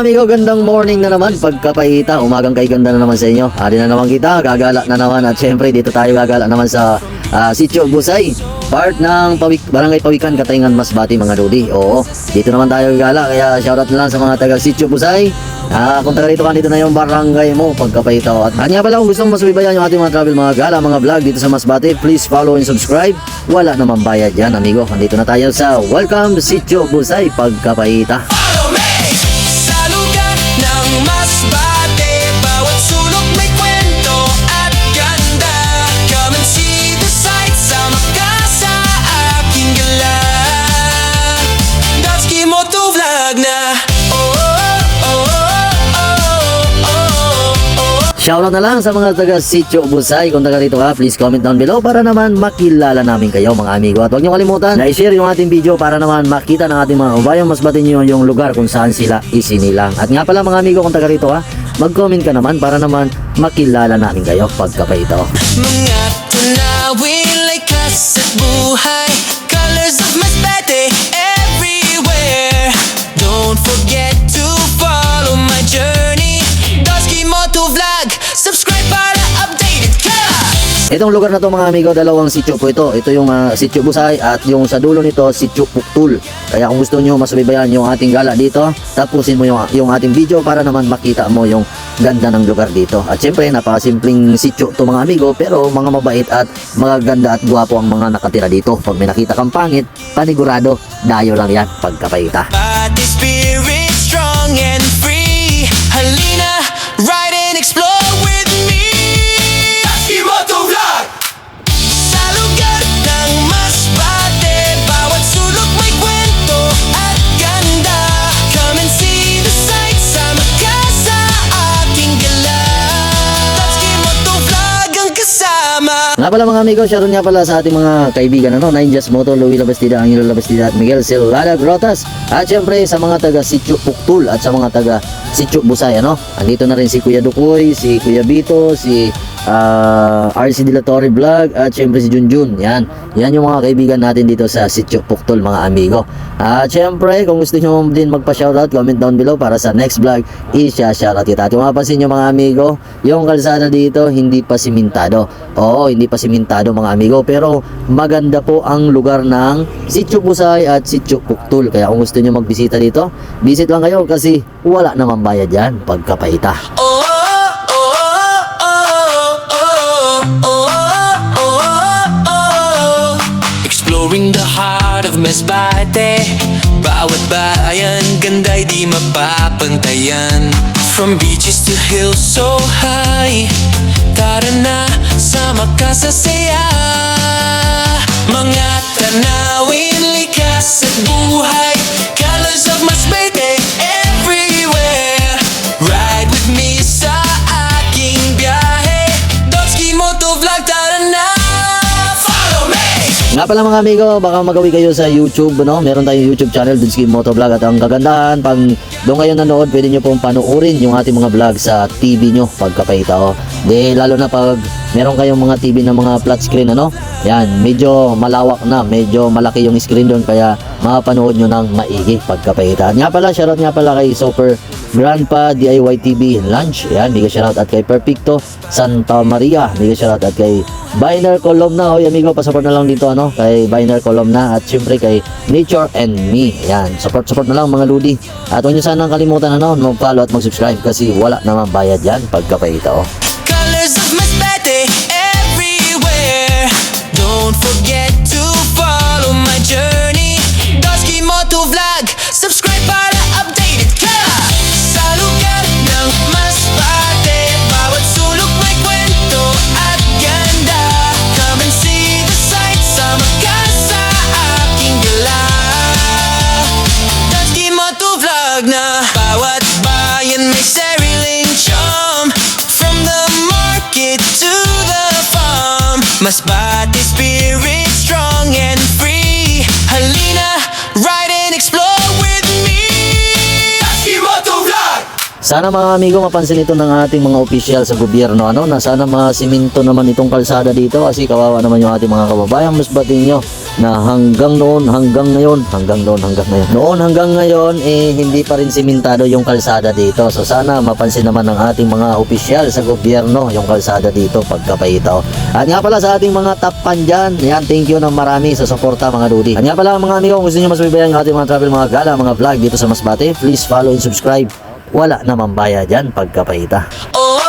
amigo, gandang morning na naman. Pagkapahita, umagang kay ganda na naman sa inyo. Ari na naman kita, gagala na naman. At syempre, dito tayo gagala naman sa Sitio Busay, part ng Barangay Pawikan, Katayngan, Masbate, mga Rudy. Oo, dito naman tayo gagala. Kaya shoutout na lang sa mga taga Sitio Busay. Kung taga dito ka, dito na yung barangay mo, pagkapahita. At nga pala, kung gusto mong masubaybayan yung ating mga travel, mga gala, mga vlog dito sa Masbate, please follow and subscribe. Wala namang bayad yan, amigo. Nandito na tayo sa Welcome Sitio Busay, pagkapahita. Shoutout na lang sa mga taga Sitio Busay. Kung taga rito ka, please comment down below para naman makilala namin kayo, mga amigo. At huwag niyo kalimutan na i-share yung ating video para naman makita ng ating mga kabayan, Masbate nyo yung lugar kung saan sila isinilang. At nga pala, mga amigo, kung taga rito ka, mag-comment ka naman para naman makilala namin kayo pagkapahita. Mga tunawin like kasa't buhay, colors of Masbate everywhere. Don't forget to follow my journey, Dosky Moto Vlog. Subscribe para updated ka. Itong lugar na to, mga amigo, dalawang sitio po ito. Ito yung Sitio Busay at yung sa dulo nito, Sitio Puktul. Kaya kung gusto nyo masubaybayan yung ating gala dito, tapusin mo yung ating video para naman makita mo yung ganda ng lugar dito. At syempre, napakasimpleng sitio to, mga amigo, pero mga mabait at magaganda at gwapo ang mga nakatira dito. Pag may nakita kang pangit, panigurado, dayo lang yan pagkapahita. But the spirit strong and free. Halina, ride and explore with me. Dosky Moto Vlog. Sa lugar ng Masbate, bawat sulok may kwento at ganda. Come and see the sights, sama ka sa aking gala. Dosky Moto Vlog ang kasama. Nga pala, mga amigo, shoutout nga pala sa ating mga kaibigan, Ninjas Moto, Louie Labastida, Angelo Labastida at Miguel Silvada Grotas. At syempre sa mga taga Sitio Puktul at sa mga taga Sitio Busay, andito na rin si Kuya Dukoy, si Kuya Bito, si RC De La Torre Vlog at syempre si Junjun. Yan yung mga kaibigan natin dito sa Sitio Puktul, mga amigo. At syempre, kung gusto nyo din magpa-shoutout, comment down below para sa next vlog, isya-shoutout kita. At kung mapapansin nyo, mga amigo, yung kalsada dito hindi pa simentado. Oo, hindi pa simentado, mga amigo, pero maganda po ang lugar ng Sitio Busay at Sitio Puktul. Kaya kung gusto nyo magbisita dito, visit lang kayo kasi wala namang bayad yan pagkapahita. Exploring the heart of Masbate, bawat bayan, ganda'y di mapapantayan. From beaches to hills so high, tara na, sama ka sa saya. Mga tanawin, likas at buhay, colors of Masbate everywhere. Ride with me sa aking biyahe, Dosky Moto Vlog, tara na. Nga pala, mga amigo, baka magawi kayo sa YouTube, meron tayong YouTube channel, Dosky Moto Vlog. At ang kagandahan, pag doon kayo nanood, pwede nyo pong panoorin yung ating mga vlog sa TV nyo pagkapahita. Lalo na pag meron kayong mga TV na mga flat screen, yan, medyo malawak na, medyo malaki yung screen doon, kaya makapanood nyo ng maigi pagkapahita. Nga pala, shoutout nga pala kay Super Grandpa DIY TV Lunch. Yan, bigay shoutout at kay Perfecto Santa Maria. Bigay shoutout at kay Biner Columna. Hoy, amigo, pasupport na lang dito, kay Biner Columna. At syempre kay Nature and Me. Yan, support na lang, mga ludi. At huwag nyo sanang kalimutan, mag-follow at mag-subscribe kasi wala naman bayad yan pagkapahita. Colors of Masbate everywhere. Don't forget to follow my journey, Dosky Moto Vlog. Subscribe para updated ka. Sa lugar ng Masbate, bawat sulok may kwento at ganda. Come and see the sights, sama ka sa aking gala. Dosky Moto Vlog na. Bawat bayan may sariling charm, from the Sana mga amigo mapansin ito ng ating mga opisyal sa gobyerno na sana masiminto naman itong kalsada dito kasi kawawa naman yung ating mga kababayang musbatin nyo na hanggang noon hanggang ngayon noon hanggang ngayon hindi pa rin simentado yung kalsada dito. So sana mapansin naman ng ating mga opisyal sa gobyerno yung kalsada dito pagkapahitaw. At nga pala sa ating mga tapan dyan, yan, thank you ng marami sa suporta mga dudi. At nga pala mga amigo, kung gusto nyo mas bibayan ng ating mga travel, mga gala, mga vlog dito sa Masbate, please follow and subscribe. Wala namang bayad dyan pagkapahita. Oh, oh,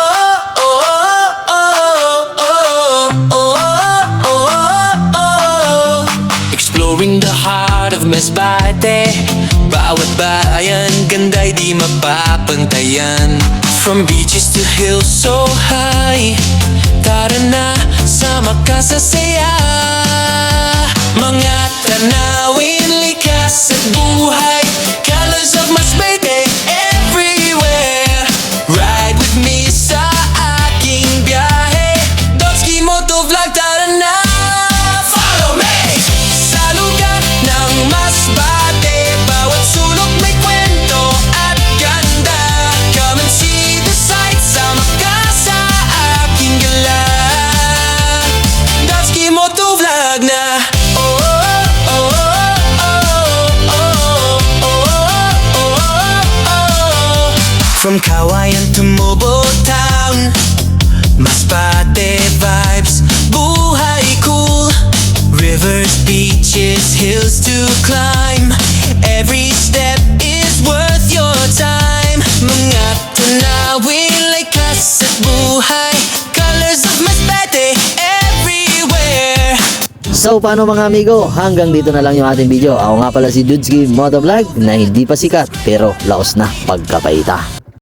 oh, oh, oh, oh, oh, oh. Exploring the heart of Masbate. Bawat bayan, ganda'y di mapapantayan. From beaches to hills so high, tara na, sama ka sa saya. Mga tanawin, likas at buhay, colors of Masbate everywhere. Ride with me sa aking biyahe, Dotski Motovlog, tara na, follow me. Sa lugar ng Masbate, bawat sulok may kwento at ganda. Come and see the sights, sama ka sa aking gala. Dotski Motovlog na. From Kawayan to Mobile Town, Masbate vibes, buhay cool. Rivers, beaches, hills to climb. Every step is worth your time. Mga tanawin, likas at buhay, colors of Masbate everywhere. So paano mga amigo, hanggang dito na lang yung ating video. Ako nga pala si Dudski Motovlog na hindi pa sikat pero laos na pagkapahita.